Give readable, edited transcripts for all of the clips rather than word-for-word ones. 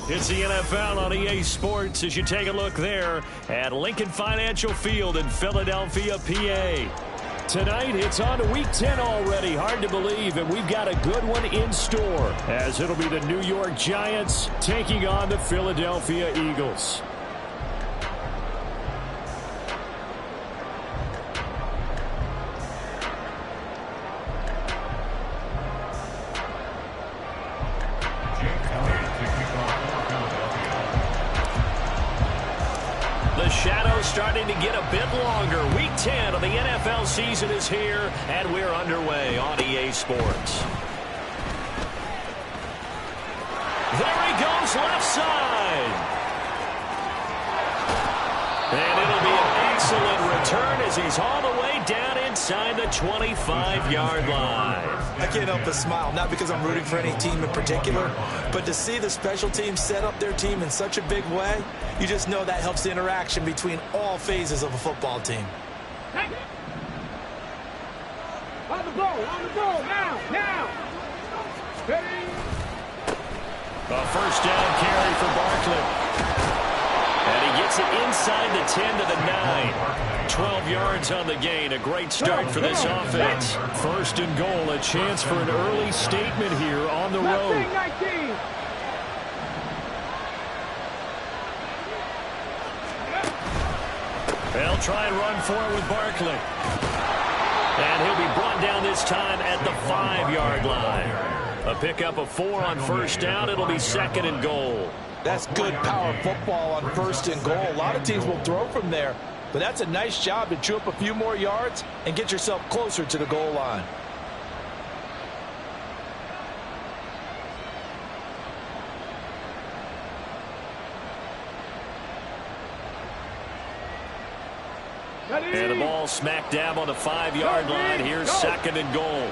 It's the NFL on EA Sports as you take a look there at Lincoln Financial Field in Philadelphia, PA. Tonight, it's on to Week 10 already. Hard to believe, and we've got a good one in store as it'll be the New York Giants taking on the Philadelphia Eagles. The shadow's starting to get a bit longer. Week 10 of the NFL season is here, and we're underway on EA Sports. There he goes, left side. And it'll be an excellent return as he's all the way down inside the 25-yard line. I can't help but smile, not because I'm rooting for any team in particular, but to see the special teams set up their team in such a big way, you just know that helps the interaction between all phases of a football team. On the goal, now. Ready? A first down carry for Barkley. And he gets it inside the 10 to the 9. 12 yards on the gain. A great start for this offense. First and goal, a chance for an early statement here on the road. They'll try and run for it with Barkley. And he'll be brought down this time at the 5-yard line. A pickup of 4 on first down. It'll be second and goal. That's good power football on first and goal. A lot of teams will throw from there, but that's a nice job to chew up a few more yards and get yourself closer to the goal line. And the ball smack dab on the 5-yard line. Here's second and goal.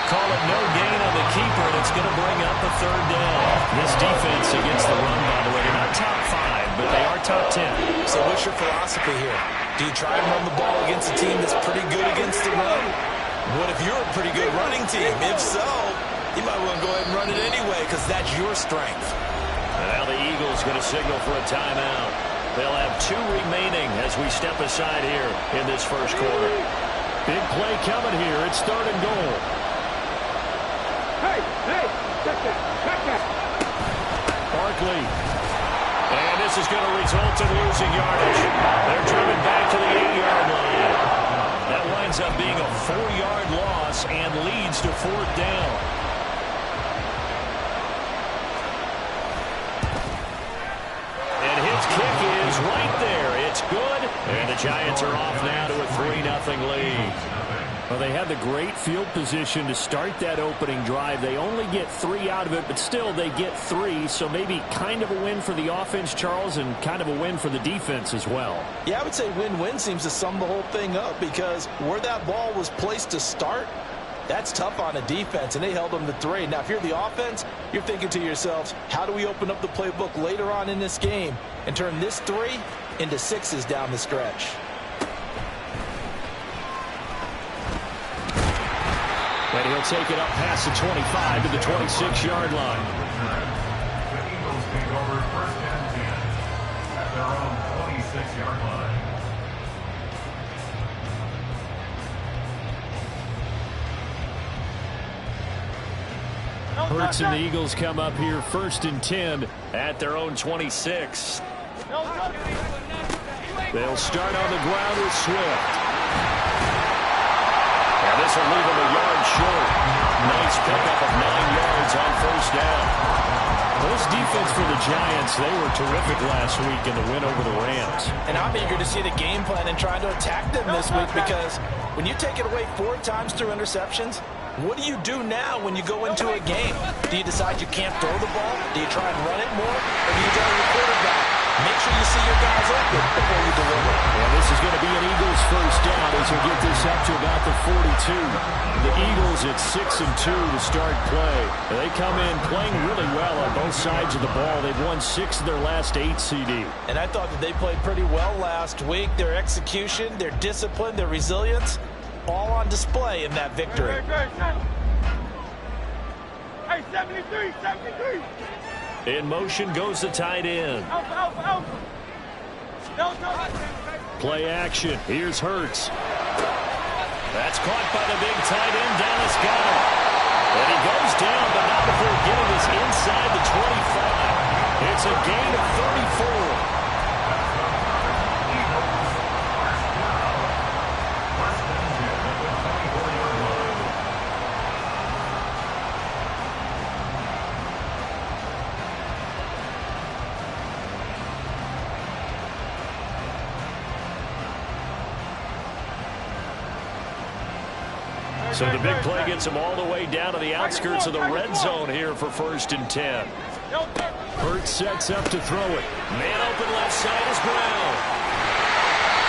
Call it no gain on the keeper, and it's going to bring up a third down. This defense against the run, by the way, they're not top 5, but they are top 10. So what's your philosophy here? Do you try and run the ball against a team that's pretty good against the run? What if you're a pretty good running team? If so, you might want to go ahead and run it anyway because that's your strength. And now the Eagles going to signal for a timeout. They'll have 2 remaining as we step aside here in this first quarter. Big play coming here. It's third and goal. Hey, check that. Barkley. And this is going to result in losing yardage. They're driven back to the 8-yard line. That winds up being a 4-yard loss and leads to fourth down. And his kick is right there. It's good. And the Giants are off now to a 3-0 lead. Well, they had the great field position to start that opening drive. They only get 3 out of it, but still they get 3. So maybe kind of a win for the offense, Charles, and kind of a win for the defense as well. Yeah, I would say win-win seems to sum the whole thing up because where that ball was placed to start, that's tough on a defense, and they held them to 3. Now, if you're the offense, you're thinking to yourselves, how do we open up the playbook later on in this game and turn this 3 into 6s down the stretch? And he'll take it up past the 25 to the 26-yard line. The Eagles take over first and 10 at their own 26-yard line. Hurts and the Eagles come up here first and 10 at their own 26. They'll start on the ground with Swift. And this will leave him a yard short. Nice pickup of 9 yards on first down. This defense for the Giants, they were terrific last week in the win over the Rams. And I'm eager to see the game plan and trying to attack them this week because when you take it away 4 times through interceptions, what do you do now when you go into a game? Do you decide you can't throw the ball? Do you try and run it more? Or do you tell your quarterback, make sure you see your guys open before you deliver? And this is going to be an Eagles first down as Texans will get this up to about the 42. The Eagles at 6-2 to start play. They come in playing really well on both sides of the ball. They've won 6 of their last 8 CD. And I thought that they played pretty well last week. Their execution, their discipline, their resilience, all on display in that victory. Hey, 73, 73. In motion goes the tight end. Out. Play action. Here's Hurts. That's caught by the big tight end. Dallas got him. And he goes down, but not before getting us inside the 25. It's a gain of 34. So the big play gets him all the way down to the outskirts of the red zone here for 1st and 10. Hurts sets up to throw it. Man open left side is Brown.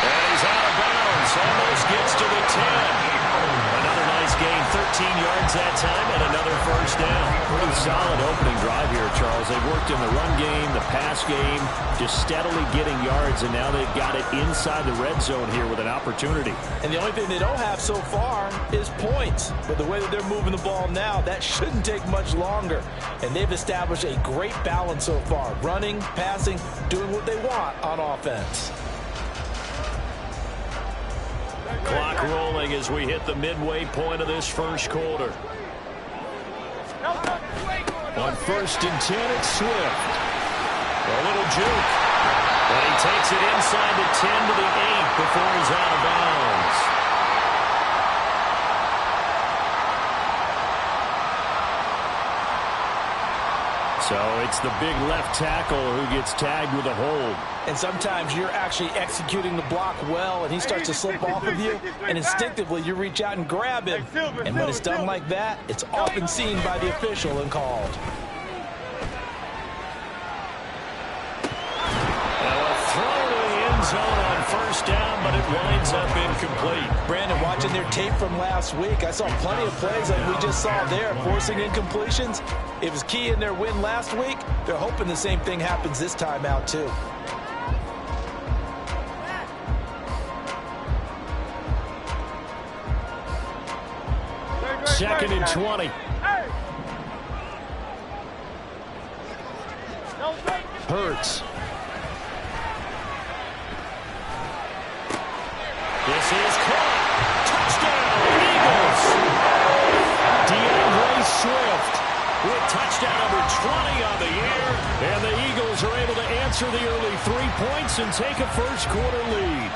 And he's out of bounds. Almost gets to the 10. Another nice gain. 13 yards that time and another 1st down. Pretty solid opening drive here, Charles. They've worked in the run game, the pass game, just steadily getting yards, and now they've got it inside the red zone here with an opportunity. And the only thing they don't have so far is points. But the way that they're moving the ball now, that shouldn't take much longer. And they've established a great balance so far. Running, passing, doing what they want on offense. Clock rolling as we hit the midway point of this first quarter. On 1st and 10, it's Swift. A little juke. And he takes it inside the 10 to the 8 before he's out of bounds. So it's the big left tackle who gets tagged with a hold. And sometimes you're actually executing the block well, and he starts to slip off of you, and instinctively you reach out and grab him. And when it's done like that, it's often seen by the official and called. Zone on 1st down, but it winds up incomplete. Brandon, watching their tape from last week, I saw plenty of plays like we just saw there, forcing incompletions. It was key in their win last week. They're hoping the same thing happens this time out, too. Second and 20. Hurts. This is caught. Touchdown, Eagles. DeAndre Swift with touchdown number 20 on the year. And the Eagles are able to answer the early 3 points and take a first quarter lead.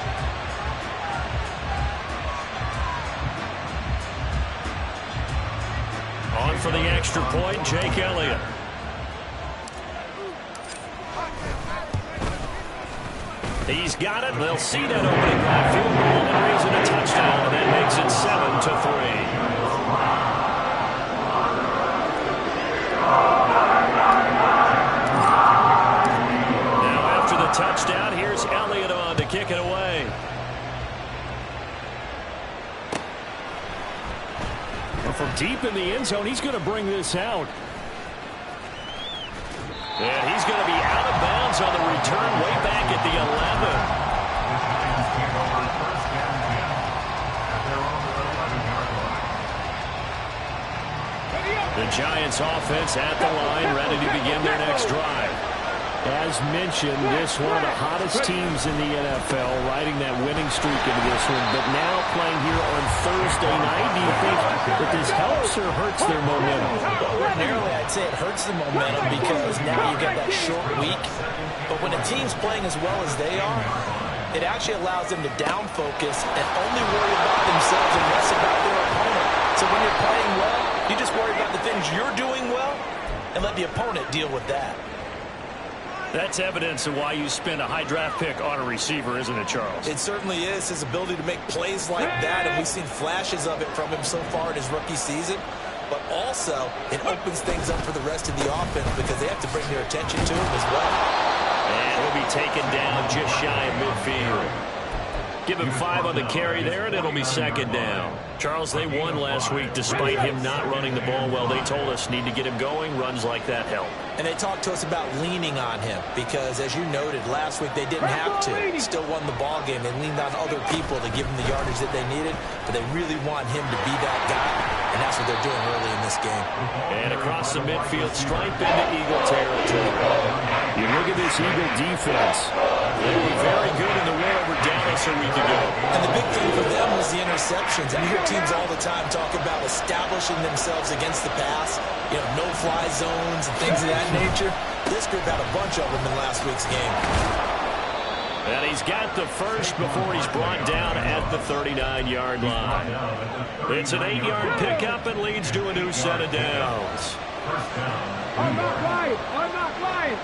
On for the extra point, Jake Elliott. He's got it. They'll see that opening drive field goal and raise it a touchdown, and that makes it 7-3. Now after the touchdown, here's Elliott on to kick it away. Well, from deep in the end zone, he's going to bring this out. And he's going to be out of bounds on the return way back at the 11. The Giants offense at the line, ready to begin their next drive. As mentioned, this one of the hottest teams in the NFL, riding that winning streak into this one, but now playing here on Thursday night. Do you think that this helps or hurts their momentum? Well, ordinarily, I'd say it hurts the momentum because now you've got that short week. But when a team's playing as well as they are, it actually allows them to down focus and only worry about themselves and less about their opponent. So when you're playing well, you just worry about the things you're doing well and let the opponent deal with that. That's evidence of why you spend a high draft pick on a receiver, isn't it, Charles? It certainly is. His ability to make plays like that, and we've seen flashes of it from him so far in his rookie season. But also, it opens things up for the rest of the offense because they have to bring their attention to him as well. And he'll be taken down just shy of midfield. Give him 5 on the carry there, and it'll be second down. Charles, they won last week despite him not running the ball well. They told us need to get him going. Runs like that help. And they talked to us about leaning on him because, as you noted, last week they didn't have to. Still won the ball game. They leaned on other people to give them the yardage that they needed, but they really want him to be that guy, and that's what they're doing early in this game. And across the midfield, stripe into Eagle territory. You look at this Eagle defense. They were very good in the win over Dallas a week ago. And the big thing for them was the interceptions. And you hear teams all the time talk about establishing themselves against the pass, no-fly zones and things of that nature. This group had a bunch of them in last week's game. And he's got the first before he's brought down at the 39-yard line. It's an 8-yard pickup and leads to a new set of downs. I'm not lying. I'm not lying.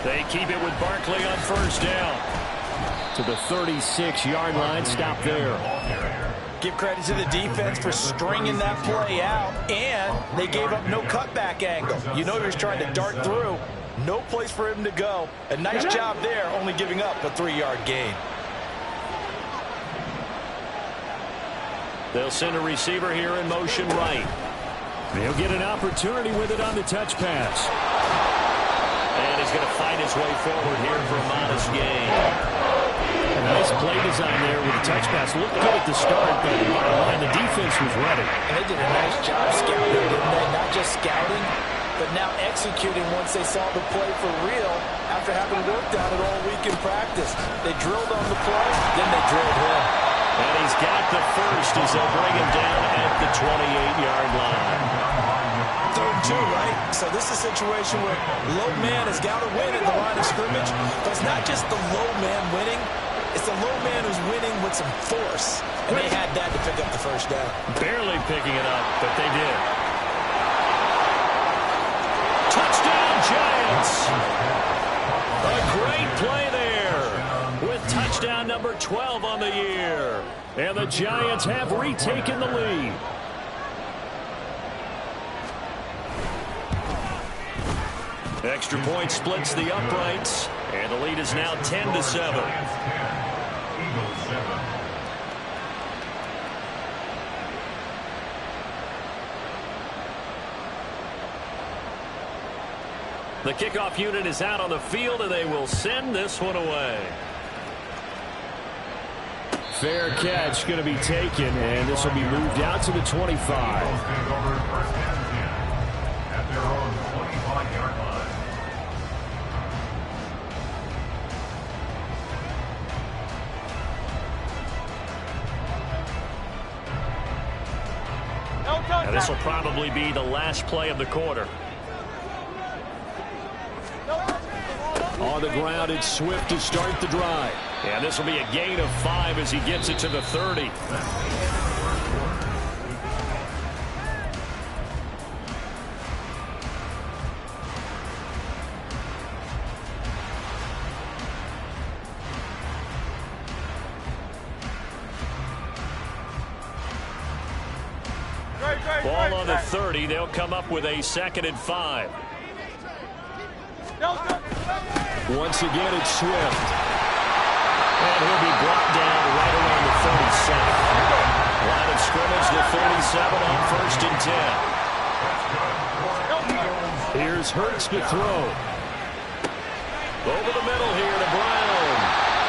They keep it with Barkley on first down. To the 36-yard line. Stop there. Give credit to the defense for stringing that play out, and they gave up no cutback angle. You know he was trying to dart through. No place for him to go. A nice job there, only giving up a 3-yard gain. They'll send a receiver here in motion right. They'll get an opportunity with it on the touch pass. And he's going to fight his way forward here for a modest gain. A nice play design there with the touch pass. Looked good at the start, but the defense was ready. And they did a nice job scouting, didn't they? Not just scouting, but now executing once they saw the play for real after having worked on it all week in practice. They drilled on the play, then they drilled him. And he's got the first as they'll bring him down at the 28-yard line. 3rd and 2, right? So this is a situation where low man has got to win at the line of scrimmage, but it's not just the low man winning. It's the low man who's winning with some force, and they had that to pick up the first down. Barely picking it up, but they did. Touchdown, Giants! A great play there with touchdown number 12 on the year. And the Giants have retaken the lead. Extra point splits the uprights, and the lead is now 10-7. The kickoff unit is out on the field, and they will send this one away. Fair catch going to be taken, and this will be moved out to the 25. At their own 25-yard line. And this will probably be the last play of the quarter. On the ground, it's Swift to start the drive. And this will be a gain of 5 as he gets it to the 30. Ball on the 30. They'll come up with a 2nd and 5. Once again, it's Swift. And he'll be brought down right around the 37. Line of scrimmage, the 37 on 1st and 10. Here's Hurts to throw. Over the middle here to Brown.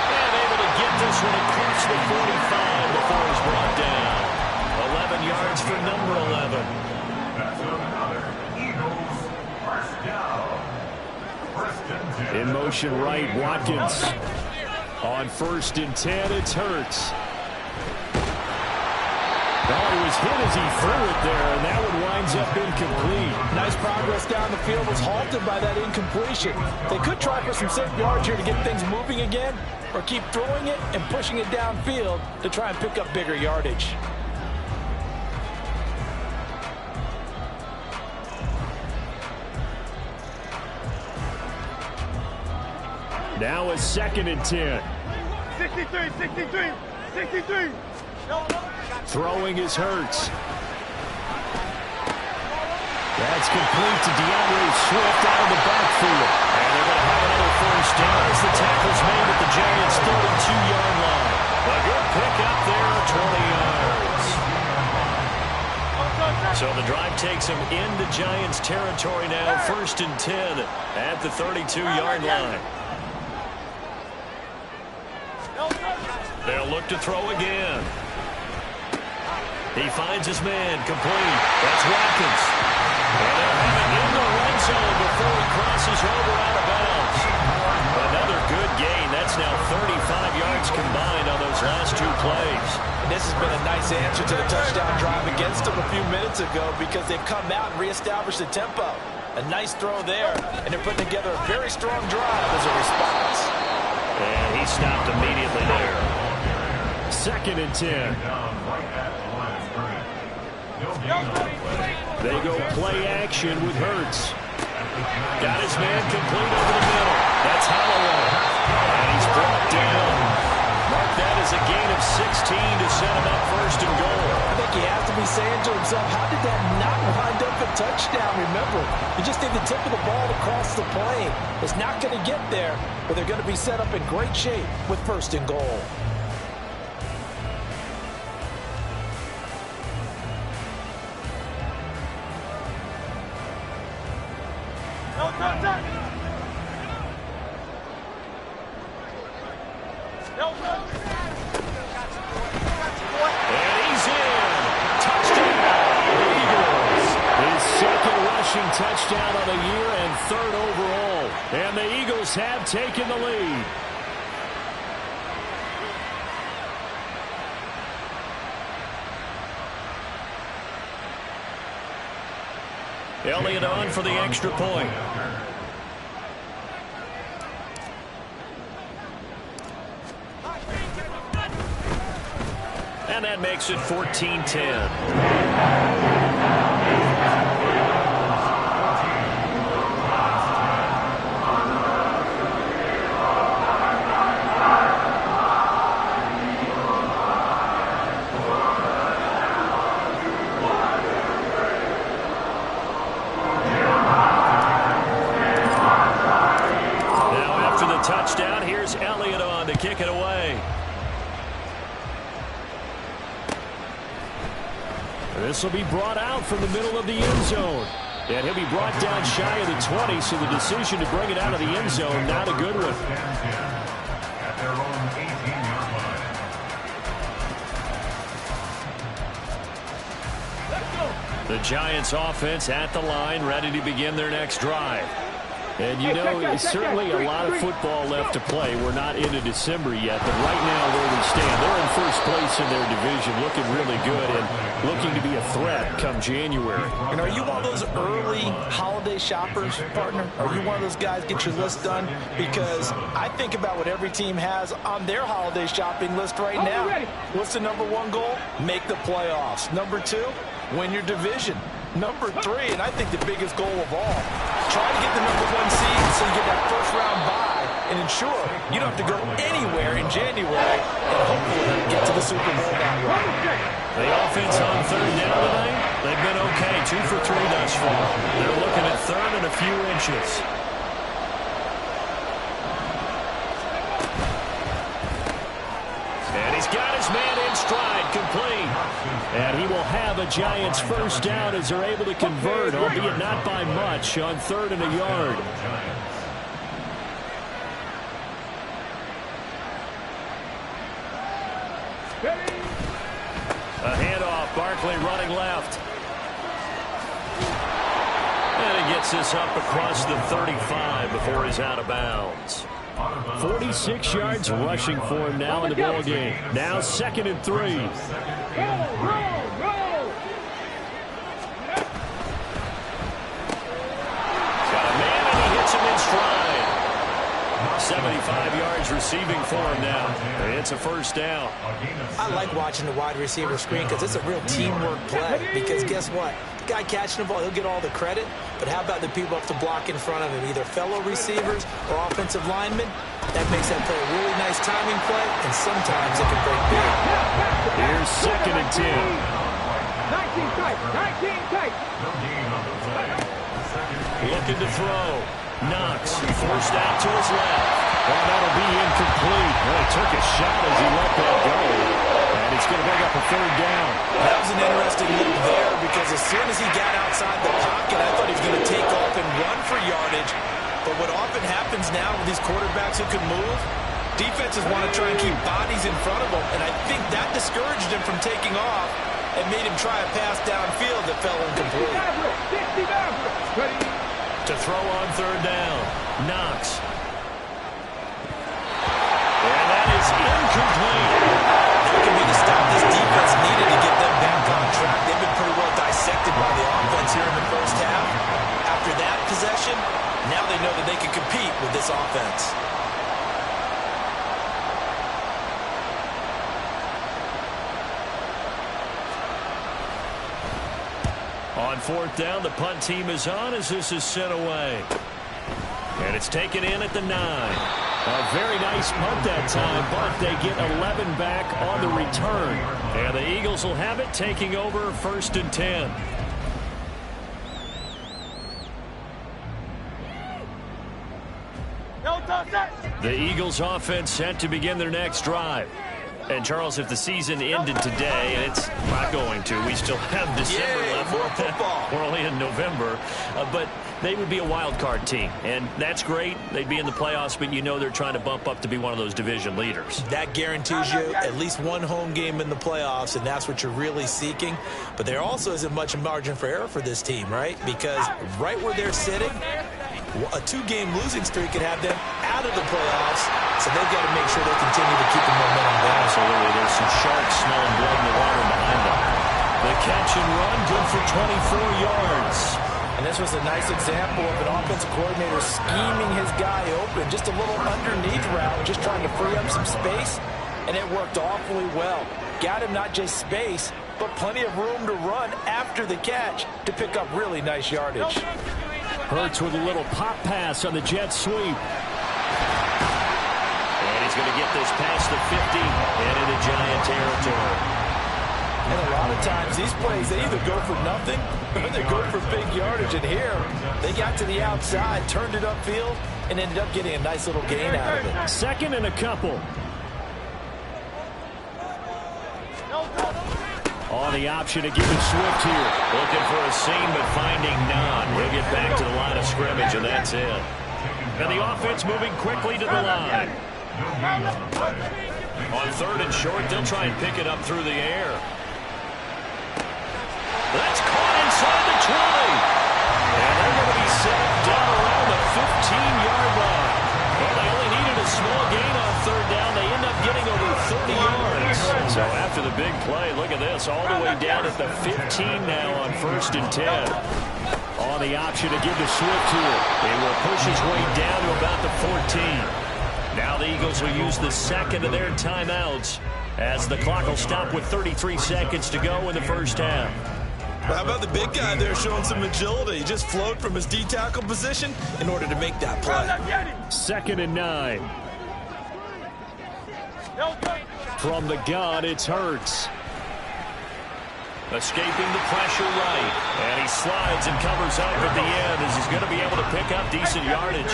And able to get this one across the 45 before he's brought down. 11 yards for number 11. That's another Eagles first down. First and 10. In motion right, Watkins. On 1st and 10, it's Hurts. Oh, he was hit as he threw it there, and that one winds up incomplete. Nice progress down the field was halted by that incompletion. They could try for some safe yards here to get things moving again, or keep throwing it and pushing it downfield to try and pick up bigger yardage. Now a 2nd and 10. 63, 63, 63. Throwing is Hurts. That's complete to DeAndre Swift out of the backfield. And they're going to have another first down as the tackle's made at the Giants' 32-yard line. A good pick up there, 20 yards. So the drive takes them into Giants territory now, 1st and 10 at the 32-yard line. They'll look to throw again. He finds his man, complete. That's Watkins. And they'll have it in the red zone before he crosses over out of bounds. Another good gain. That's now 35 yards combined on those last 2 plays. And this has been a nice answer to the touchdown drive against them a few minutes ago because they've come out and reestablished the tempo. A nice throw there, and they're putting together a very strong drive as a response. And he stopped immediately there. 2nd and 10. They go play action with Hurts. Got his man complete over the middle. That's Holloway. And he's brought down. Mark that as a gain of 16 to set him up 1st and goal. I think he has to be saying to himself, how did that not wind up a touchdown? Remember, you just need the tip of the ball to cross the plane. It's not going to get there, but they're going to be set up in great shape with 1st and goal. Touchdown of the year and 3rd overall. And the Eagles have taken the lead. Elliott on for the extra point. And that makes it 14-10. Touchdown. Here's Elliott on to kick it away. This will be brought out from the middle of the end zone. And he'll be brought down shy of the 20, so the decision to bring it out of the end zone, not a good one. At their own 18-yard line. The Giants offense at the line, ready to begin their next drive. And you know, certainly a lot of football left to play. We're not into December yet, but right now where we stand, they're in 1st place in their division, looking really good and looking to be a threat come January. And are you one of those early holiday shoppers, partner? Are you one of those guys get your list done? Because I think about what every team has on their holiday shopping list right now. What's the number 1 goal? Make the playoffs. Number 2, win your division. Number 3, and I think the biggest goal of all, try to get the number 1 seed so you get that 1st round bye and ensure you don't have to go anywhere in January and hopefully get to the Super Bowl that way. The offense on 3rd down tonight, they've been okay, 2 for 3 thus far. They're looking at 3rd and a few inches. And he's got his man in stride, complete. And he will have a Giants 1st down as they're able to convert, albeit not by much, on 3rd and a yard. A handoff, Barkley running left. And he gets this up across the 35 before he's out of bounds. 46 yards rushing for him now in the ball game. Now 2nd and 3. Roll. Got a man and he hits him in stride. 75 yards receiving for him now. It's a 1st down. I like watching the wide receiver screen because it's a real teamwork play. Because guess what? The guy catching the ball, he'll get all the credit. But how about the people up to block in front of him, either fellow receivers or offensive linemen? That makes that play a really nice timing play, and sometimes it can break big. Here's 2nd and 10. 19 tight. 19 tight. Looking to throw. Knox forced out to his left. Well, that'll be incomplete. Well, he took a shot as he let that go. And it's going to bring up a third down. That was an interesting look there because as soon as he got outside the pocket, I thought he was going to take off and run for yardage. But what often happens now with these quarterbacks who can move, defenses want to try and keep bodies in front of them. And I think that discouraged him from taking off and made him try a pass downfield that fell incomplete. To throw on third down. Knox. And that is incomplete. That could be the stop this defense needed to get them back on track. They've been pretty well dissected by the offense here in the first half. After that possession, now they know that they can compete with this offense. On fourth down, the punt team is on as this is sent away. And it's taken in at the 9. A very nice punt that time, but they get 11 back on the return. And the Eagles will have it, taking over 1st and 10. The Eagles offense set to begin their next drive. And, Charles, if the season ended today, and it's not going to, we still have December left. More football. We're only in November. But they would be a wild card team, and that's great. They'd be in the playoffs, but you know they're trying to bump up to be one of those division leaders. That guarantees you at least one home game in the playoffs, and that's what you're really seeking. But there also isn't much margin for error for this team, right? Because right where they're sitting, a 2-game losing streak could have them out of the playoffs, so they've got to make sure they continue to keep the momentum down. Absolutely. There's some sharks smelling blood in the water behind them. The catch and run, good for 24 yards. And this was a nice example of an offensive coordinator scheming his guy open, just a little underneath route, just trying to free up some space, and it worked awfully well. Got him not just space, but plenty of room to run after the catch to pick up really nice yardage. Hurts with a little pop pass on the jet sweep. And he's going to get this past the 50 and into Giant territory. And a lot of times these plays, they either go for nothing or they go for big yardage. And here, they got to the outside, turned it upfield, and ended up getting a nice little gain out of it. 2nd and a couple. On the option to give it Swift here. Looking for a seam, but finding none. He'll get back to the line of scrimmage, and that's it. And the offense moving quickly to the line. On 3rd and short, they'll try and pick it up through the air. That's caught inside the 20. And they're going to be set up down around the 15-yard line. Well, they only needed a small gain on 3rd down. They end up getting over 30 yards. So after the big play, look at this, all the way down at the 15 now on 1st and 10. On the option to give to Swift here. He will push his way down to about the 14. Now the Eagles will use the 2nd of their timeouts as the clock will stop with 33 seconds to go in the first half. How about the big guy there showing some agility? He just flowed from his D-tackle position in order to make that play. 2nd and 9. From the gun, it's Hurts. Escaping the pressure right. And he slides and covers up at the end as he's going to be able to pick up decent yardage.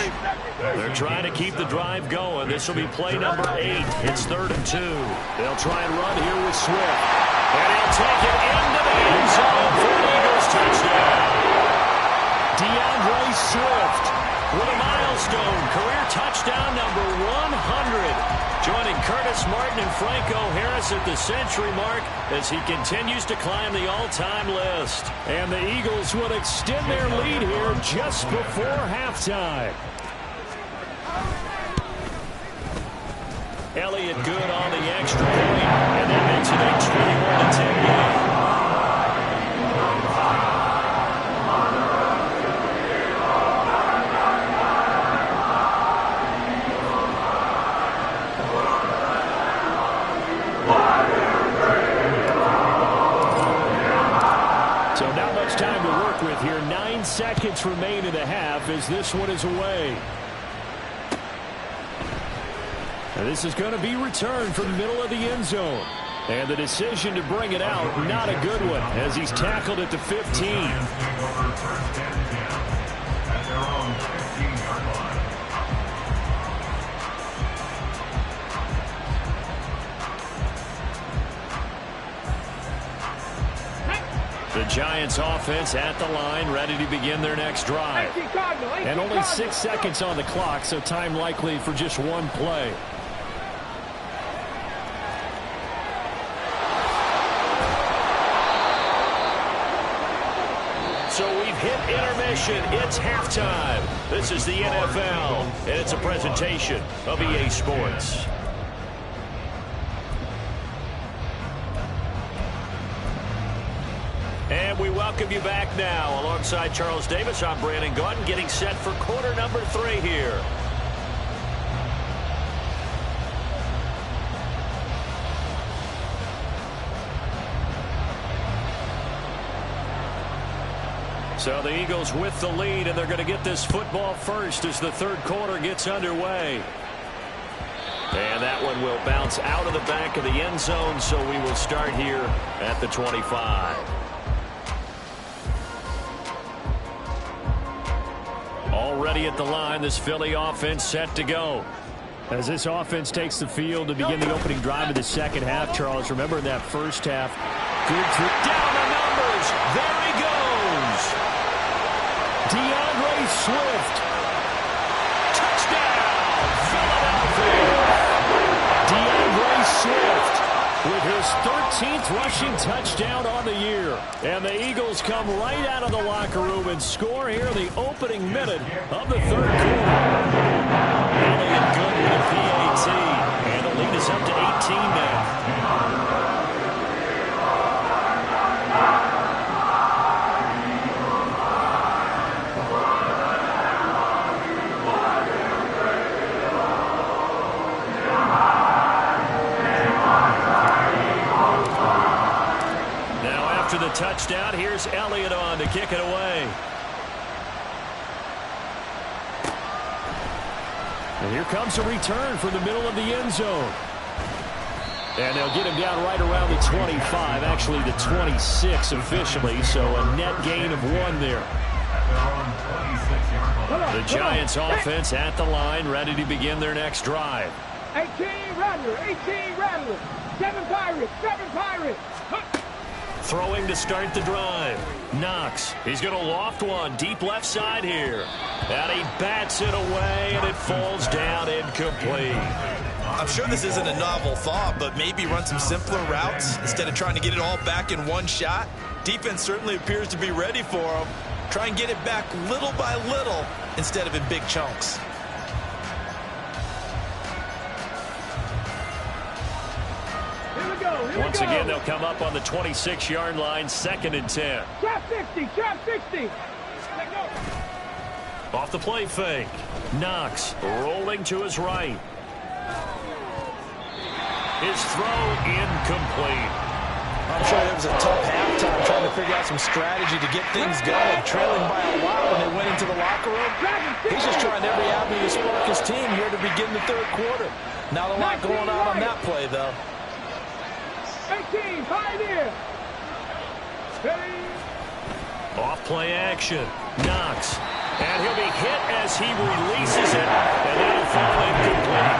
They're trying to keep the drive going. This will be play number 8. It's 3rd and 2. They'll try and run here with Swift. And he'll take it into the end zone for an Eagles touchdown. DeAndre Swift with a milestone career touchdown number 100. Joining Curtis Martin and Franco Harris at the century mark as he continues to climb the all-time list. And the Eagles will extend their lead here just before halftime. Elliott good on the extra point, and that makes it a 21-10 game. So not much time to work with here. 9 seconds remain in the half as this one is away. And this is going to be returned from the middle of the end zone. And the decision to bring it out, not a good one, as he's tackled at the 15. The Giants offense at the line, ready to begin their next drive. And only 6 seconds on the clock, so time likely for just one play. So we've hit intermission. It's halftime. This is the NFL, and it's a presentation of EA Sports. And we welcome you back now. Alongside Charles Davis, I'm Brandon Gaudin, getting set for quarter number 3 here. So the Eagles with the lead, and they're going to get this football first as the third quarter gets underway. And that one will bounce out of the back of the end zone, so we will start here at the 25. Already at the line, this Philly offense set to go. As this offense takes the field to begin the opening drive of the second half, Charles, remember in that first half, good down the numbers. There he goes. DeAndre Swift. Touchdown, Philadelphia. DeAndre Swift with his 13th rushing touchdown on the year. And the Eagles come right out of the locker room and score here in the opening minute of the third quarter. Elliott good with a PAT. And the lead is up to 18 now. After the touchdown, here's Elliott on to kick it away. And here comes a return from the middle of the end zone. And they'll get him down right around the 25, actually the 26 officially, so a net gain of 1 there. The Giants offense at the line, ready to begin their next drive. 18 Rattler, 18 Rattler, 7 Pirates, 7 Pirates. Throwing to start the drive. Knox. He's going to loft one deep left side here. And he bats it away, and it falls down incomplete. I'm sure this isn't a novel thought, but maybe run some simpler routes instead of trying to get it all back in one shot. Defense certainly appears to be ready for him. Try and get it back little by little instead of in big chunks. Once again, they'll come up on the 26-yard line, 2nd and 10. Trap 60, trap 60. Off the play fake. Knox rolling to his right. His throw incomplete. I'm sure there was a tough halftime trying to figure out some strategy to get things going. Trailing by a lot when they went into the locker room. He's just trying every avenue to spark his team here to begin the third quarter. Not a lot going on that play, though. 18, Pioneer. Off play action. Knox. And he'll be hit as he releases it. And that'll fall incomplete.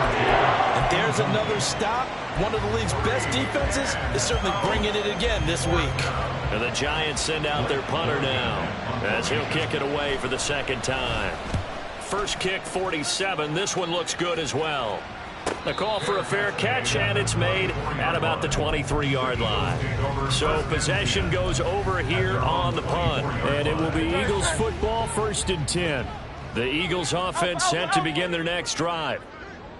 And there's another stop. One of the league's best defenses is certainly bringing it again this week. And the Giants send out their punter now as he'll kick it away for the second time. First kick, 47. This one looks good as well. A call for a fair catch, and it's made at about the 23-yard line. So possession goes over here on the punt. And it will be Eagles football, 1st and 10. The Eagles offense set to begin their next drive.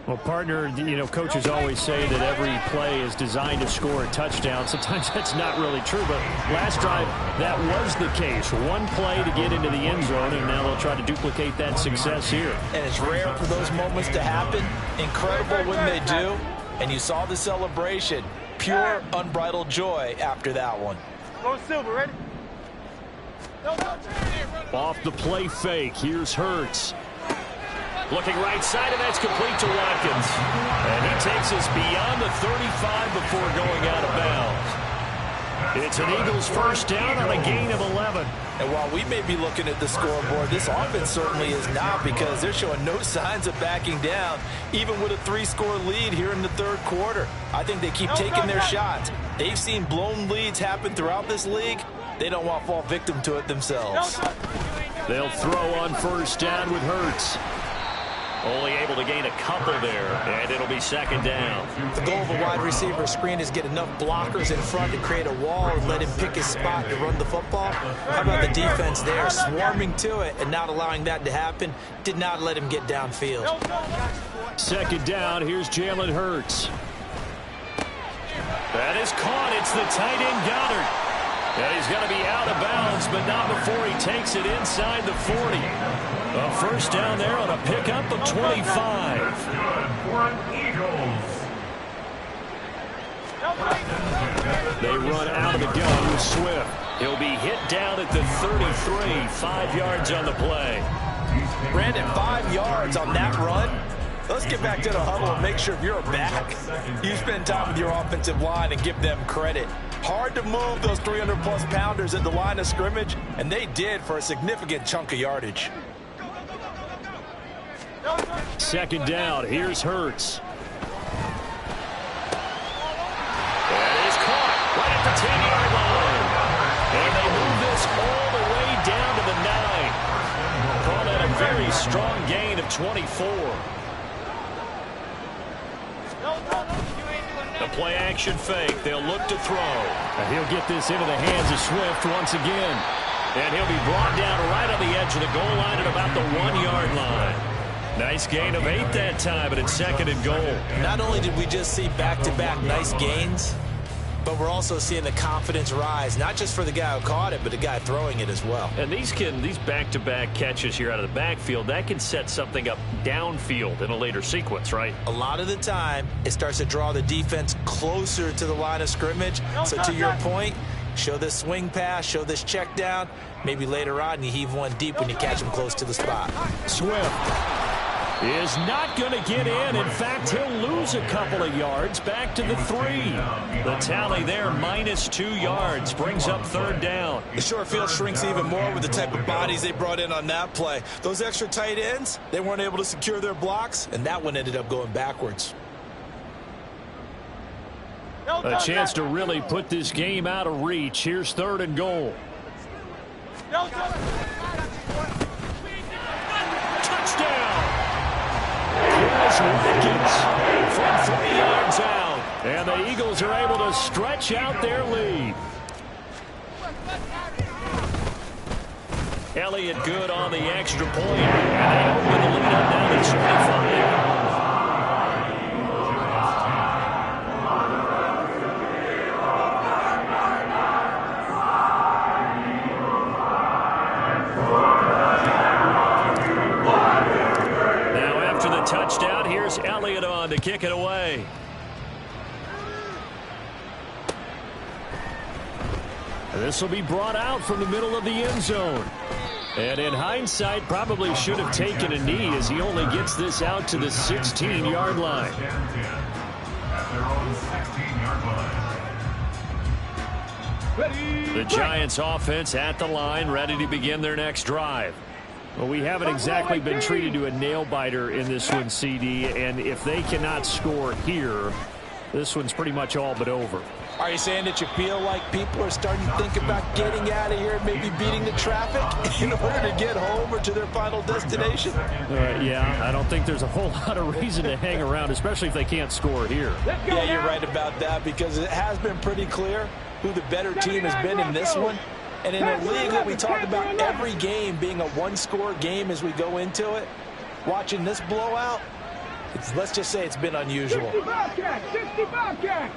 Well, partner, you know, coaches always say that every play is designed to score a touchdown. Sometimes that's not really true, but last drive, that was the case. One play to get into the end zone, and now they'll try to duplicate that success here. And it's rare for those moments to happen. Incredible when they do. And you saw the celebration. Pure, unbridled joy after that one. Go Silver, ready? Off the play fake, here's Hurts. Looking right side, and that's complete to Watkins. And he takes us beyond the 35 before going out of bounds. It's an Eagles first down on a gain of 11. And while we may be looking at the scoreboard, this offense certainly is not, because they're showing no signs of backing down, even with a 3-score lead here in the third quarter. I think they keep taking their shots. They've seen blown leads happen throughout this league. They don't want to fall victim to it themselves. They'll throw on first down with Hurts. Only able to gain a couple there, and it'll be second down. The goal of a wide receiver screen is get enough blockers in front to create a wall and let him pick his spot to run the football. How about the defense there, swarming to it and not allowing that to happen? Did not let him get downfield. Second down, here's Jalen Hurts. That is caught. It's the tight end Goddard. And he's going to be out of bounds, but not before he takes it inside the 40. A first down there on a pickup of 25. Good for an Eagles. They run out of the gun with Swift. He'll be hit down at the 33, 5 yards on the play. Brandon, 5 yards on that run. Let's get back to the huddle and make sure if you're back, you spend time with your offensive line and give them credit. Hard to move those 300-plus pounders at the line of scrimmage, and they did for a significant chunk of yardage. Second down, here's Hurts. That is caught right at the 10-yard line. And they move this all the way down to the 9. Call that a very strong gain of 24. The play-action fake. They'll look to throw. And he'll get this into the hands of Swift once again. And he'll be brought down right on the edge of the goal line at about the 1-yard line. Nice gain of 8 that time, but it's second and goal. Not only did we just see back-to-back nice gains, but we're also seeing the confidence rise, not just for the guy who caught it, but the guy throwing it as well. And these back-to-back catches here out of the backfield, that can set something up downfield in a later sequence, right? A lot of the time, it starts to draw the defense closer to the line of scrimmage. So to your point, show this swing pass, show this check down. Maybe later on, you heave one deep when you catch him close to the spot. Swift is not going to get in. In fact, he'll lose a couple of yards back to the 3. The tally there, -2 yards, brings up third down. The short field shrinks even more with the type of bodies they brought in on that play. Those extra tight ends, they weren't able to secure their blocks, and that one ended up going backwards. A chance to really put this game out of reach. Here's third and goal. Touchdown! Watkins from 3 yards out. And the Eagles are able to stretch out their lead. Elliott good on the extra point. And they open the lead up now to 25. Touchdown. Here's Elliott on to kick it away. This will be brought out from the middle of the end zone. And in hindsight, probably should have taken a knee as he only gets this out to the 16-yard line. The Giants offense at the line, ready to begin their next drive. Well, we haven't exactly been treated to a nail-biter in this one, CD, and if they cannot score here, this one's pretty much all but over. Are you saying that you feel like people are starting to think about getting out of here and maybe beating the traffic in order to get home or to their final destination? Yeah, I don't think there's a whole lot of reason to hang around, especially if they can't score here. Yeah, you're right about that because it has been pretty clear who the better team has been in this one. And in a league that we talk about every game being a one-score game as we go into it, watching this blowout, let's just say it's been unusual. 60 Bobcats!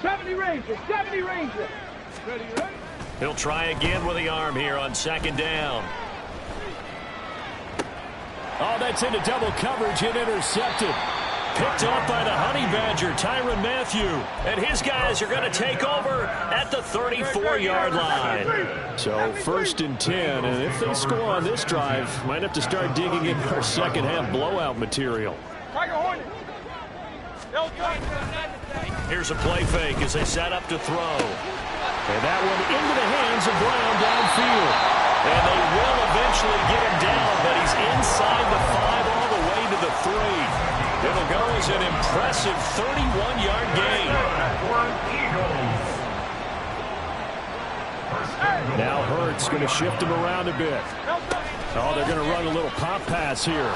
70 Rangers, 70 Rangers. Ready, ready? He'll try again with the arm here on second down. Oh, that's into double coverage and intercepted. Picked off by the Honey Badger, Tyrann Mathieu. And his guys are going to take over at the 34-yard line. So first and 10, and if they score on this drive, might have to start digging in our second half blowout material. Here's a play fake as they set up to throw. And that one into the hands of Brown downfield. And they will eventually get him down, but he's inside the 5 all the way to the 3. It'll go as an impressive 31-yard gain. Now Hurts going to shift him around a bit. Oh, they're going to run a little pop pass here.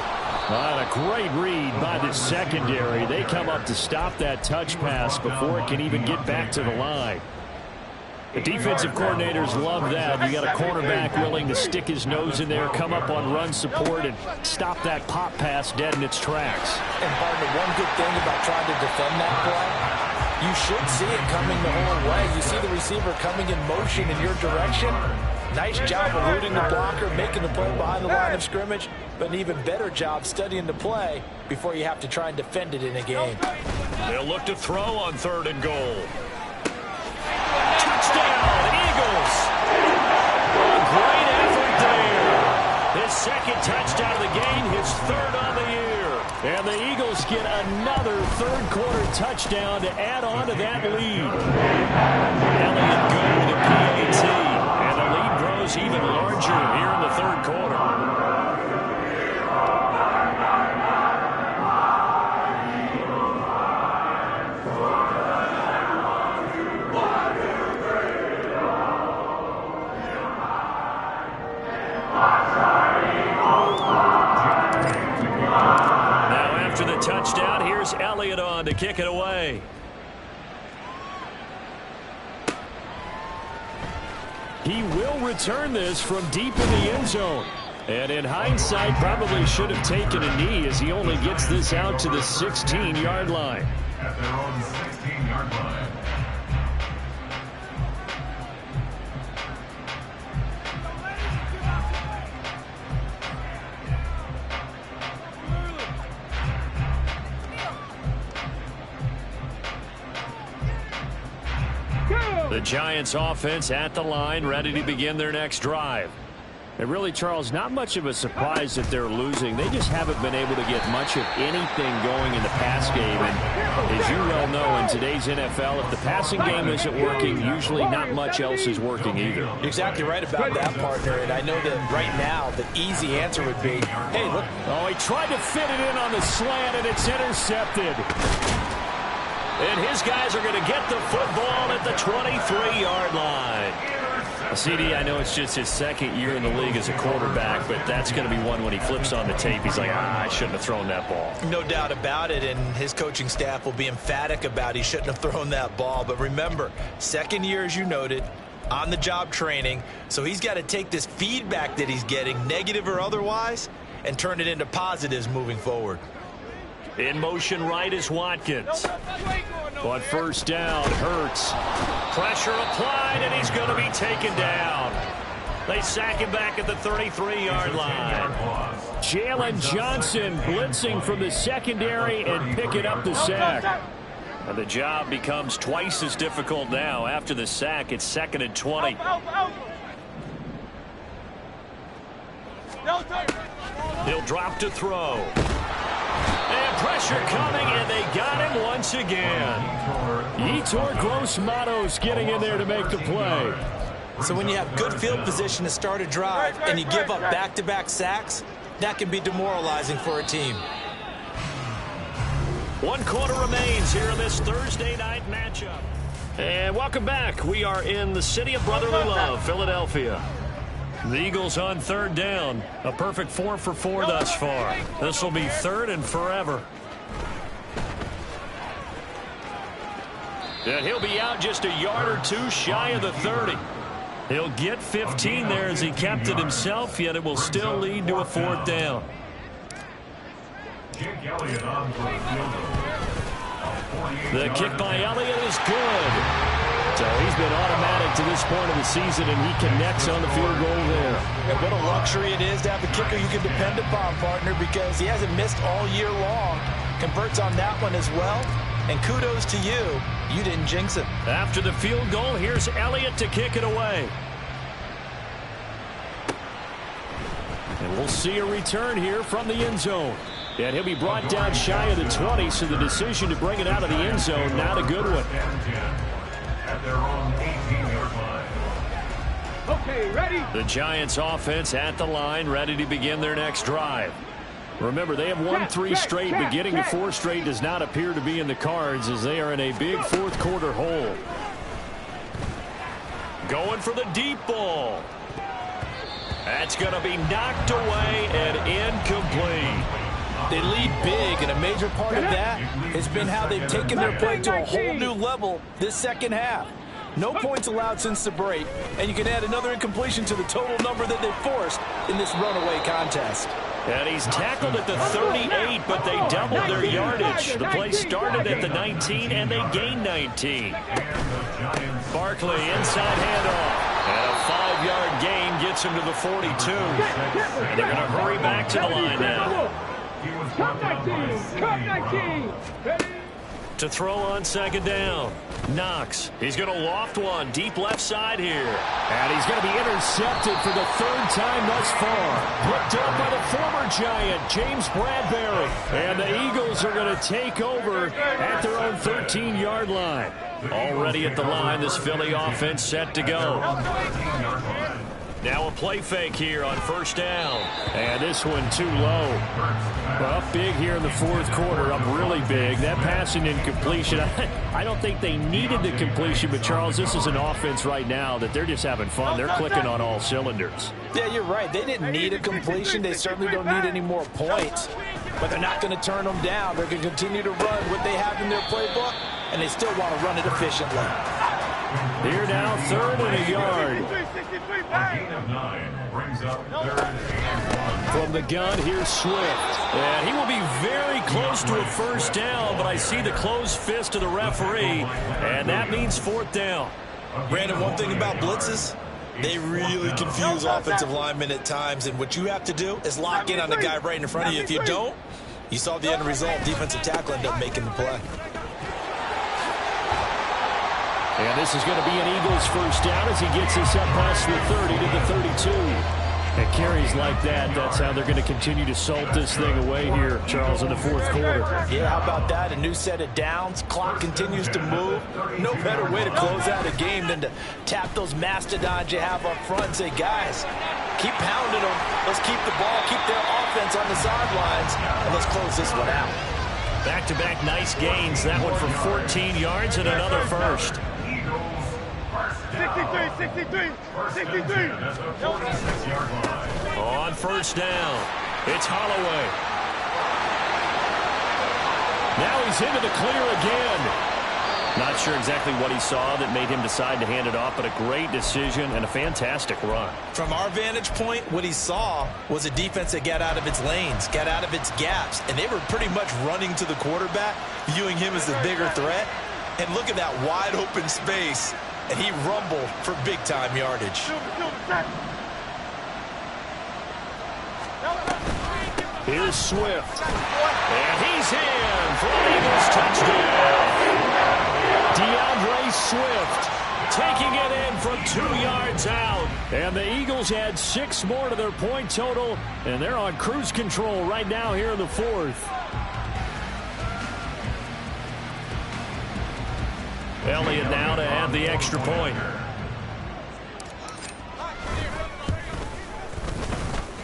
And a great read by the secondary. They come up to stop that touch pass before it can even get back to the line. The defensive coordinators love that. You got a cornerback willing to stick his nose in there, come up on run support, and stop that pop pass dead in its tracks. And partner, one good thing about trying to defend that play, you should see it coming the whole way. You see the receiver coming in motion in your direction. Nice job eluding the blocker, making the play behind the line of scrimmage, but an even better job studying the play before you have to try and defend it in a game. They'll look to throw on 3rd and goal. Touchdown, Eagles. A great effort there. His 2nd touchdown of the game, his 3rd on the year. And the Eagles get another 3rd-quarter touchdown to add on to that lead. Elliott good with a PAT. And the lead grows even larger here in the 3rd quarter. Now after the touchdown, here's Elliott on to kick it away. He will return this from deep in the end zone. And in hindsight, probably should have taken a knee as he only gets this out to the 16-yard line. At their own 16-yard line. The Giants offense at the line, ready to begin their next drive. And really, Charles, not much of a surprise that they're losing. They just haven't been able to get much of anything going in the pass game. And as you well know, in today's NFL, if the passing game isn't working, usually not much else is working either. You're exactly right about that, partner. And I know that right now the easy answer would be, hey, look. Oh, he tried to fit it in on the slant, and it's intercepted. And his guys are going to get the football at the 23-yard line. CD, I know it's just his 2nd year in the league as a quarterback, but that's going to be one when he flips on the tape. He's like, I shouldn't have thrown that ball. No doubt about it, and his coaching staff will be emphatic about he shouldn't have thrown that ball. But remember, 2nd year, as you noted, on-the-job training, so he's got to take this feedback that he's getting, negative or otherwise, and turn it into positives moving forward. In motion right is Watkins. But 1st down, Hurts. Pressure applied, and he's going to be taken down. They sack him back at the 33-yard line. Jalen Johnson blitzing from the secondary and picking up the sack. And the job becomes twice as difficult now. After the sack, it's 2nd and 20. He'll drop to throw. And pressure coming, and they got him once again. Yetur Gross-Matos getting in there to make the play. So when you have good field position to start a drive and you give up back-to-back sacks, that can be demoralizing for a team. 1 quarter remains here in this Thursday night matchup. And welcome back. We are in the city of brotherly love, Philadelphia. The Eagles on 3rd down. A perfect 4 for 4 thus far. This will be 3rd and forever. And he'll be out just a yard or 2 shy of the 30. He'll get 15 there as he kept it himself, yet it will still lead to a 4th down. The kick by Elliott is good. So he's been automatic to this point of the season, and he connects on the field goal there. And what a luxury it is to have a kicker you can depend upon, partner, because he hasn't missed all year long. Converts on that one as well. And kudos to you. You didn't jinx it. After the field goal, here's Elliott to kick it away. And we'll see a return here from the end zone. And he'll be brought down shy of the 20, so the decision to bring it out of the end zone, not a good one. At their own 18-yard line. Okay, ready? The Giants offense at the line, ready to begin their next drive. Remember, they have won 3 straight, but getting to 4 straight does not appear to be in the cards as they are in a big fourth quarter hole. Going for the deep ball. That's going to be knocked away and incomplete. They lead big, and a major part of that has been how they've taken their play to a whole new level this second half. No points allowed since the break, and you can add another incompletion to the total number that they've forced in this runaway contest. And he's tackled at the 38, but they doubled their yardage. The play started at the 19, and they gained 19. Barkley, inside handoff. And a 5-yard gain gets him to the 42. And they're going to hurry back to the line now. Cut 19! Cut 19! To throw on second down. Knox. He's going to loft one deep left side here. And he's going to be intercepted for the 3rd time thus far. Picked up by the former Giant, James Bradbury. And the Eagles are going to take over at their own 13-yard line. Already at the line, this Philly offense set to go. Now a play fake here on first down. And this one too low. Well, up big here in the fourth quarter, up really big. That passing incompletion, I don't think they needed the completion, but Charles, this is an offense right now that they're just having fun. They're clicking on all cylinders. Yeah, you're right. They didn't need a completion. They certainly don't need any more points. But they're not going to turn them down. They're going to continue to run what they have in their playbook, and they still want to run it efficiently. Here now, 3rd and a yard. From the gun, here's Swift. And he will be very close to a first down, but I see the closed fist of the referee, and that means 4th down. Brandon, one thing about blitzes, they really confuse offensive linemen at times, and what you have to do is lock in on the guy right in front of you. If you don't, you saw the end result. Defensive tackle ended up making the play. And this is going to be an Eagles first down as he gets us up past the 30 to the 32. And carries like that, that's how they're going to continue to salt this thing away here, Charles, in the fourth quarter. Yeah, how about that? A new set of downs. Clock continues to move. No better way to close out a game than to tap those mastodons you have up front and say, guys, keep pounding them. Let's keep the ball, keep their offense on the sidelines, and let's close this one out. Back-to-back nice gains. That one for 14 yards and another first. 63. On first down, it's Holloway. Now he's into the clear again. Not sure exactly what he saw that made him decide to hand it off, but a great decision and a fantastic run. From our vantage point, what he saw was a defense that got out of its lanes, got out of its gaps, and they were pretty much running to the quarterback, viewing him as the bigger threat. And look at that wide open space, and he rumbled for big-time yardage. Here's Swift. And he's in for an Eagles touchdown. DeAndre Swift taking it in from 2 yards out. And the Eagles add 6 more to their point total, and they're on cruise control right now here in the fourth. Elliott now to add the extra point.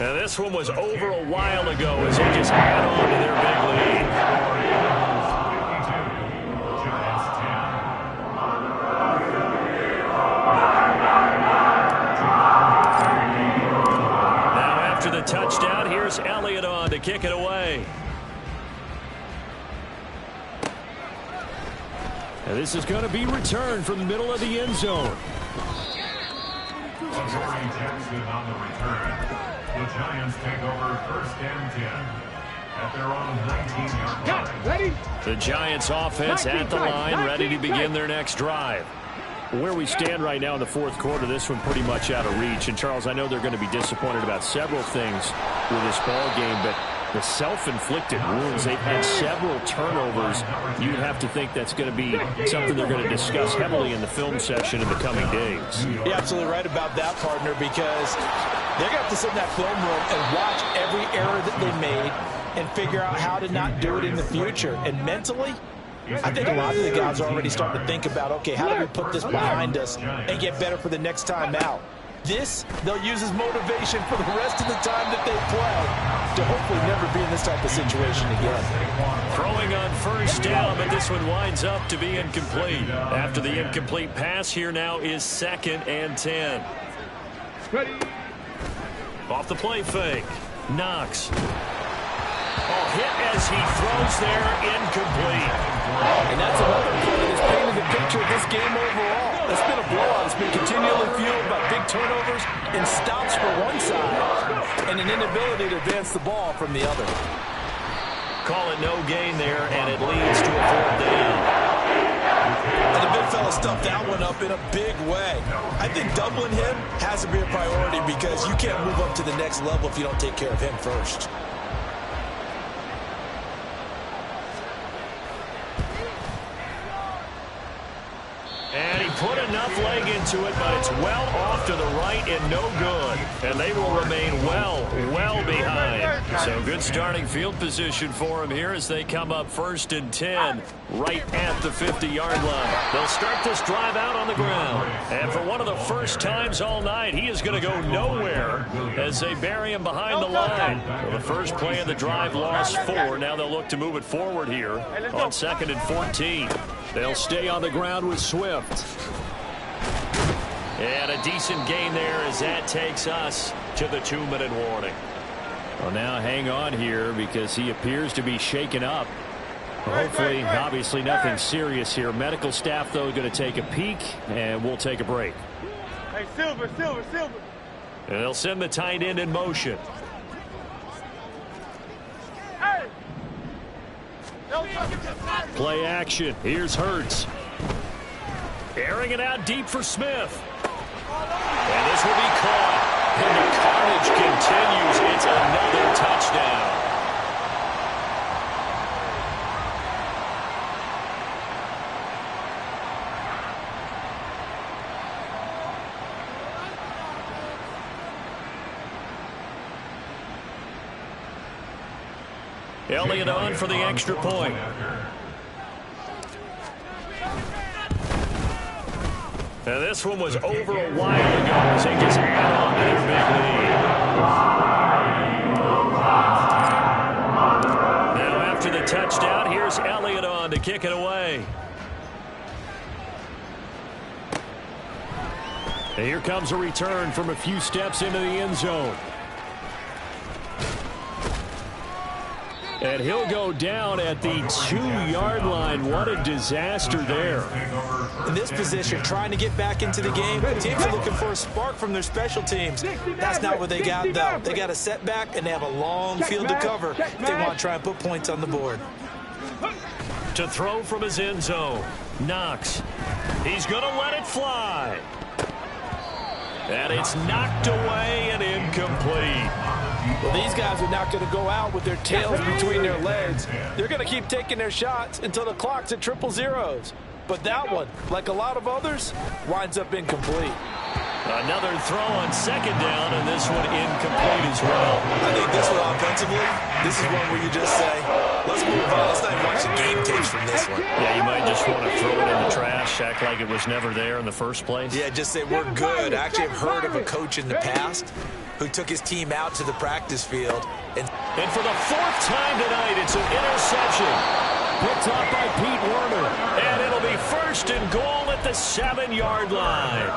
And this one was over a while ago as they just add on to their big lead. Now after the touchdown, here's Elliott on to kick it away. And this is going to be returned from the middle of the end zone. UD Texans on the return. The Giants take over 1st and 10 at their own 19-yard line. Ready? The Giants offense at the line, ready to begin their next drive. Where we stand right now in the fourth quarter, this one pretty much out of reach. And, Charles, I know they're going to be disappointed about several things with this ball game, but the self-inflicted wounds, they've had several turnovers. You'd have to think that's going to be something they're going to discuss heavily in the film session in the coming days. You're absolutely right about that, partner, because they're going to have to sit in that film room and watch every error that they made and figure out how to not do it in the future. And mentally, I think a lot of the guys are already starting to think about, okay, how do we put this behind us and get better for the next time out? This, they'll use as motivation for the rest of the time that they play. to hopefully never be in this type of situation again. Throwing on first down, but this one winds up to be incomplete. After the incomplete pass, here now is 2nd and 10. Ready. Off the play fake. Knox. Oh, hit as he throws there, incomplete. And that's another play that's painted the picture of this game overall. It's been a blowout. It's been continually fueled by big turnovers and stops for one side and an inability to advance the ball from the other. Call it no gain there, and it leads to a 4th down. And the big fella stuffed that one up in a big way. I think doubling him has to be a priority because you can't move up to the next level if you don't take care of him first. And he put enough leg into it, but it's well off to the right and no good. And they will remain well behind. So good starting field position for him here as they come up 1st and 10 right at the 50-yard line. They'll start this drive out on the ground. And for one of the first times all night, he is going to go nowhere as they bury him behind the line. So the first play of the drive lost 4. Now they'll look to move it forward here on 2nd and 14. They'll stay on the ground with Swift. And a decent gain there as that takes us to the 2-minute warning. Well, now hang on here because he appears to be shaken up. Hopefully, obviously nothing serious here. Medical staff, though, going to take a peek, and we'll take a break. Hey, Silver. And they'll send the tight end in motion. Hey. Play action. Here's Hurts. Airing it out deep for Smith. And this will be caught. And the carnage continues. It's another touchdown. Elliott on for the extra point. And this one was over a while ago as they just add on to their big lead. Now after the touchdown, here's Elliott on to kick it away. And here comes a return from a few steps into the end zone. And he'll go down at the 2-yard line. What a disaster there. In this position, trying to get back into the game, teams are looking for a spark from their special teams. That's not what they got, though. They got a setback, and they have a long field to cover if they want to try and put points on the board. To throw from his end zone, Knox. He's going to let it fly. And it's knocked away and incomplete. Well, these guys are not going to go out with their tails between their legs. They're going to keep taking their shots until the clock's at 000. But that one, like a lot of others, winds up incomplete. Another throw on 2nd down, and this one incomplete as well. I think this one offensively, this is one where you just say, let's move on. Let's not even watch the game tapes from this one. Yeah, you might just want to throw it in the trash, act like it was never there in the first place. Yeah, just say we're good. I actually have heard of a coach in the past who took his team out to the practice field. And for the 4th time tonight, it's an interception. Picked up by Pete Werner. And it'll be 1st and goal at the 7-yard line.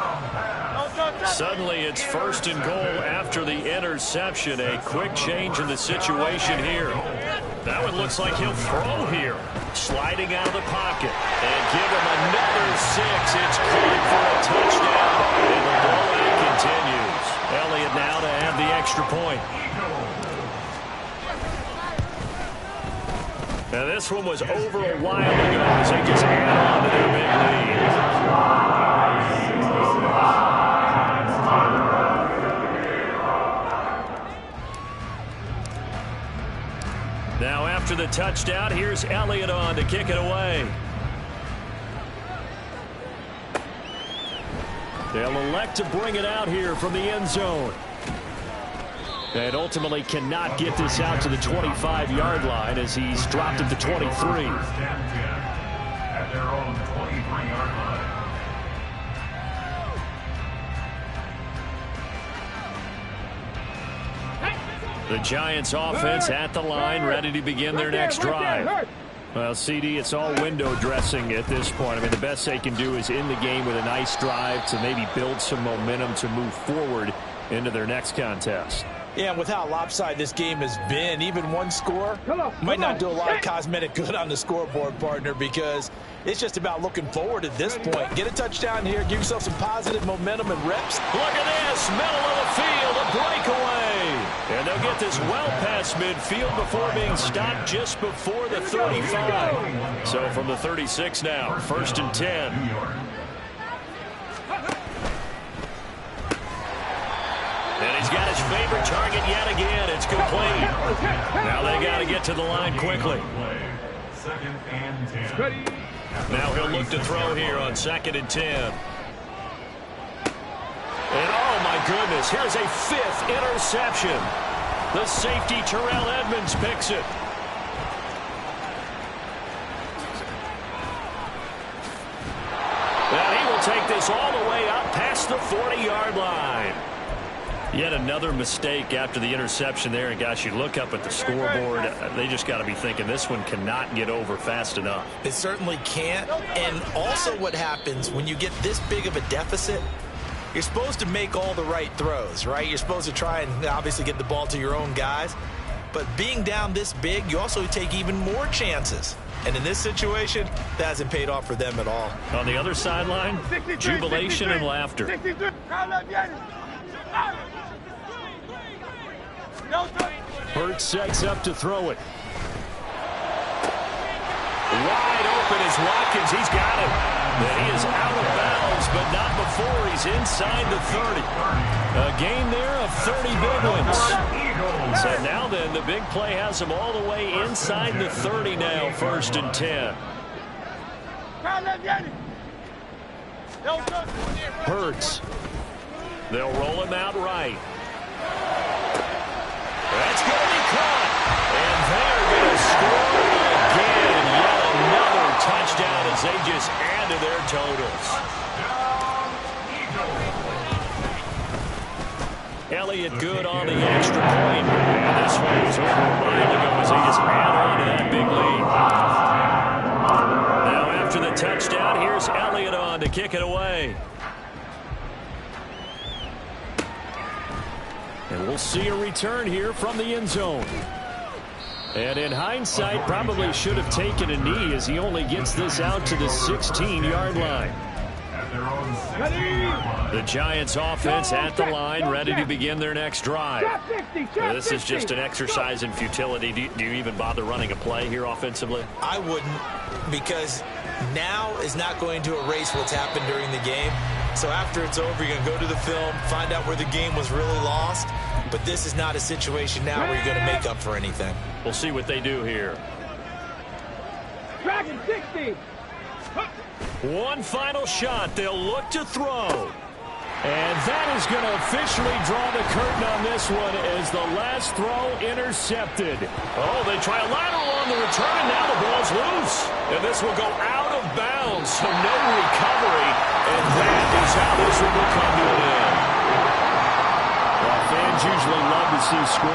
Suddenly, it's 1st and goal after the interception. A quick change in the situation here. That one looks like he'll throw here. Sliding out of the pocket. And give him another 6. It's caught for a touchdown. And the blowout continues. Elliott now to add the extra point. Now this one was over a while ago as they just add on to their big lead. Now after the touchdown, here's Elliott on to kick it away. They'll elect to bring it out here from the end zone. And ultimately cannot get this out to the 25-yard line as he's dropped at the 23. At their own 23-yard line. The Giants offense at the line, ready to begin their next drive. Well, CD, it's all window dressing at this point. I mean, the best they can do is end the game with a nice drive to maybe build some momentum to move forward into their next contest. Yeah, and with how lopsided this game has been, even one score might not do a lot of cosmetic good on the scoreboard, partner, because it's just about looking forward at this point. Get a touchdown here, give yourself some positive momentum and reps. Look at this, middle of the field, a breakaway. And they'll get this well past midfield before being stopped just before the 35. So from the 36 now, 1st and 10. And he's got his favorite target yet again. It's complete. Now they got to get to the line quickly. 2nd and 10. Now he'll look to throw here on 2nd and 10. And oh my goodness, here's a 5th interception. The safety Terrell Edmonds picks it. And he will take this all the way up past the 40-yard line. Yet another mistake after the interception there. And, gosh, you look up at the scoreboard, they just got to be thinking this one cannot get over fast enough. It certainly can't. And also what happens when you get this big of a deficit, you're supposed to make all the right throws, right? You're supposed to try and obviously get the ball to your own guys. But being down this big, you also take even more chances. And in this situation, that hasn't paid off for them at all. On the other sideline, jubilation and laughter. Hurts sets up to throw it. Wide open is Watkins. He's got it. And he is out of bounds, but not before he's inside the 30. A gain there of 30 big ones. So now then, the big play has him all the way inside the 30 now, 1st and 10. Hurts. They'll roll him out right. That's going to be caught. And they're going to score again. Yet another touchdown as they just add to their totals. Elliott good on the extra point. And this one is over a mile ago as they just add on to that big lead. Now after the touchdown, here's Elliott on to kick it away. And we'll see a return here from the end zone. And in hindsight, probably should have taken a knee as he only gets this out to the 16-yard line. The Giants offense at the line, ready to begin their next drive. This is just an exercise in futility. Do you even bother running a play here offensively? I wouldn't, because now is not going to erase what's happened during the game. So after it's over, you're going to go to the film, find out where the game was really lost. But this is not a situation now where you're going to make up for anything. We'll see what they do here. Dragon 60. One final shot. They'll look to throw. And that is going to officially draw the curtain on this one as the last throw intercepted. Oh, they try a lateral on the return, and now the ball's loose. And this will go out of bounds, so no recovery. And that is how this one will come to an end. Well, fans usually love to see score.